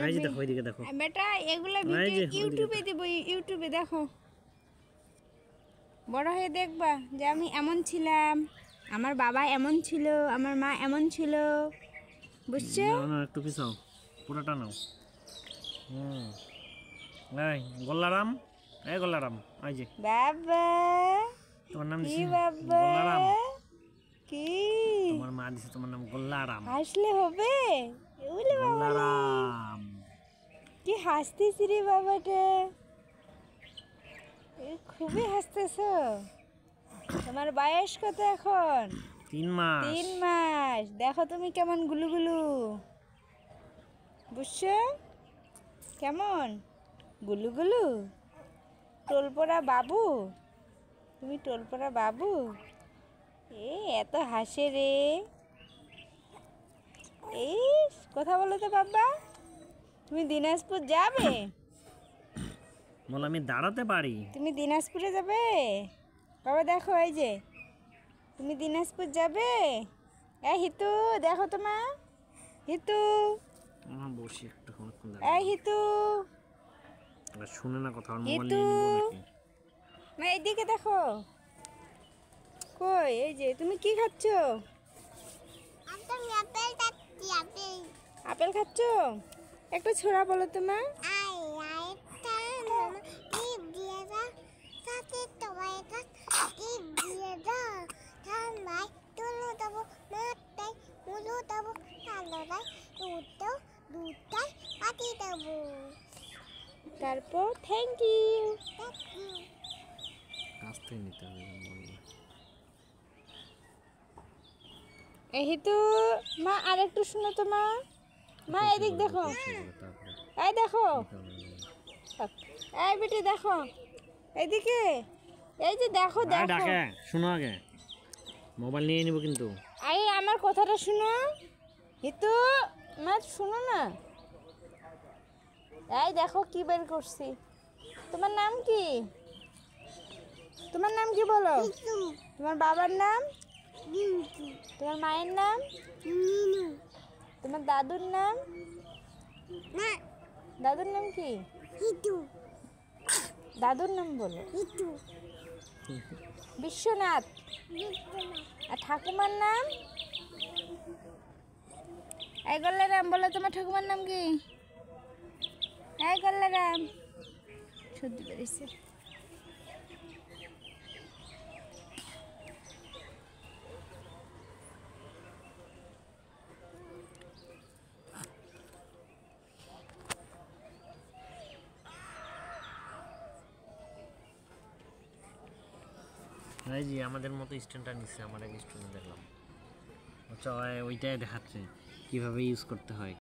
এই যে দেখো এদিকে দেখো বেটা এগুলা ভিডিও ইউটিউবে দেব, ইউটিউবে দেখো, বড় হয়ে দেখবা যে আমি এমন ছিলাম, আমার বাবা এমন ছিল, আমার মা এমন ছিল, বুঝছো? না একটু পিছাও, পুরোটা নাও। এই গোল্লারাম, এই গোল্লারাম, এই যে বাবা তোমার নাম কি দিছি বাবা গোল্লারাম। কি তোমার মা দিছে তোমার নাম গোল্লারাম। হাসলে হবে? ওলে বাবা গোল্লারাম। কি হাসতেছি রে বাবাটা, খুবই হাসতেছ। তোমার বয়স কত এখন? 3 মাস। 3 মাস। দেখো তুমি কেমন গুলুগুলু, বুঝছো? কেমন গুলুগুলু, টোলপড়া বাবু, তুমি টোলপড়া বাবু। এত হাসে রে। এই কথা বলো তো বাবা, তুমি দিনাজপুর যাবে? বল আমি দাঁড়াতে পারি। তুমি দিনাজপুরে যাবে বাবা? দেখো এই যে তুমি দিনাজপুর যাবে। হিতু দেখো তোমা, হিতু, বসি একটু হিতু, শুনে না কথা, মোবাইল হিতু, নিয়ে নিব নাকি? না এইদিকে দেখো। কই এই যে তুমি কি খাচ্ছ? আপেল খাচ্ছ? একটা ছোড়া বলো তোমা। তারপর থ্যাংক ইউ। কাছ থেকে নিতে হবে এই তো মা, আর একটু শুনো তো মা, মা এদিক দেখো, এই দেখো, এই বেটি দেখো এইদিকে, এই যে দেখো দেখো। ডাকে শুনো, আগে মোবাইল নিয়ে নিব কিন্তু। এই আমার কথাটা শুনো, হিতু মা শুনো না। এই দেখো কি বের করছি। তোমার নাম কি? তোমার নাম কি বলো? তোমার বাবার নাম? তোমার মায়ের নাম? তোমার দাদুর নাম? দাদুর নাম কি? দাদুর নাম বলো। বিশ্বনাথ। আর ঠাকুমার নাম? এই গল্লারাম বলো, তোমার ঠাকুমার নাম কি? এই গল্লারাম, সর্দি বেরিয়েছে। এই যে আমাদের মতো স্ট্যান্ডটা নিচ্ছে, আমার এক স্টুডেন্ট দেখলাম, আচ্ছা ওইটাই দেখাচ্ছে কিভাবে ইউজ করতে হয়।